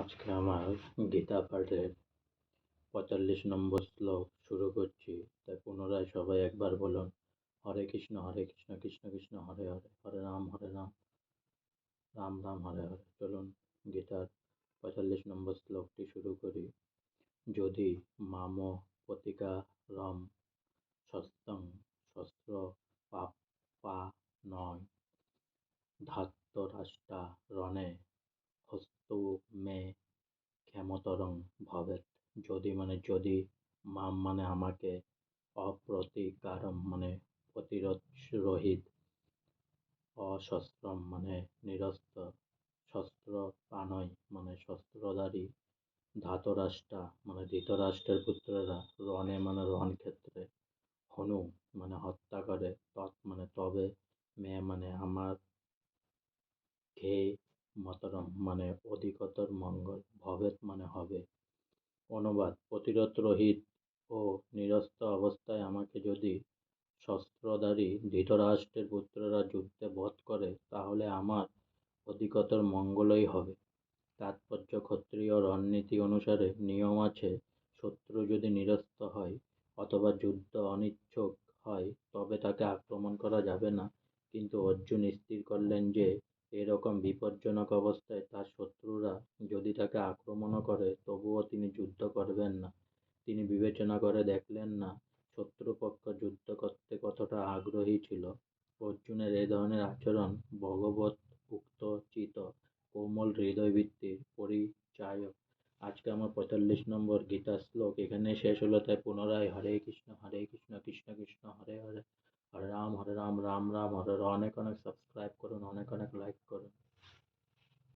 আজকে আমার গীতা পাঠের ৪৫ নম্বর শ্লোক শুরু করছি, তাই পুনরায় সবাই একবার বলুন, হরে কৃষ্ণ কৃষ্ণ কৃষ্ণ হরে হরে, হরে রাম রাম রাম হরে হরে। চলুন গীতার ৪৫ নম্বর শ্লোকটি শুরু করি। যদি মাম প্রতিকারম শস্ত্রং শস্ত্র পা নয় ধার্তরাষ্ট্রা রণে হস্তু মে ক্ষমতরং ভবেৎ। যদি মানে যদি, মাম মানে আমাকে, অপ্রতিকারম মানে প্রতিরোধ রহিত, অশস্ত্রম মানে নিরস্ত্র, শস্ত্র পানয় মানে শস্ত্রধারী, ধাতরাষ্ট্রা মানে ধৃতরাষ্ট্রের পুত্ররা, রণে মানে রণক্ষেত্রে, হনু মানে হত্যা করে, তৎ মানে তবে, মে মানে আমার, খে মতরম মানে অধিকতর মঙ্গল, ভবেৎ মানে হবে। অনুবাদ: প্রতিরোধ রহিত ও নিরস্ত্র অবস্থায় আমাকে যদি শস্ত্রধারী ধৃতরাষ্ট্রের পুত্ররা যুদ্ধে বধ করে, তাহলে আমার অধিকতর মঙ্গলই হবে। তাৎপর্য: ক্ষত্রিয় রণনীতি অনুসারে নিয়ম আছে, শত্রু যদি নিরস্ত্র হয় অথবা যুদ্ধ অনিচ্ছুক হয় তবে তাকে আক্রমণ করা যাবে না। কিন্তু অর্জুন স্থির করলেন যে এরকম বিপজ্জনক অবস্থায় তার শত্রুরা যদি তাকে আক্রমণও করে তবুও তিনি যুদ্ধ করবেন না। তিনি বিবেচনা করে দেখলেন না শত্রুপক্ষ যুদ্ধ করতে কতটা আগ্রহী ছিল। অর্জুনের এ ধরনের আচরণ ভগবত উক্ত চিত কোমল হৃদয়বৃত্তির পরিচায়ক। আজকে আমার ৪৫ নম্বর গীতা শ্লোক এখানে শেষ হলো, তাই পুনরায় হরে কৃষ্ণ কৃষ্ণ কৃষ্ণ হরে হরে, হরে রাম রাম রাম হরে হরে। অনেক অনেক সাবস্ক্রাইব করুন, অনেক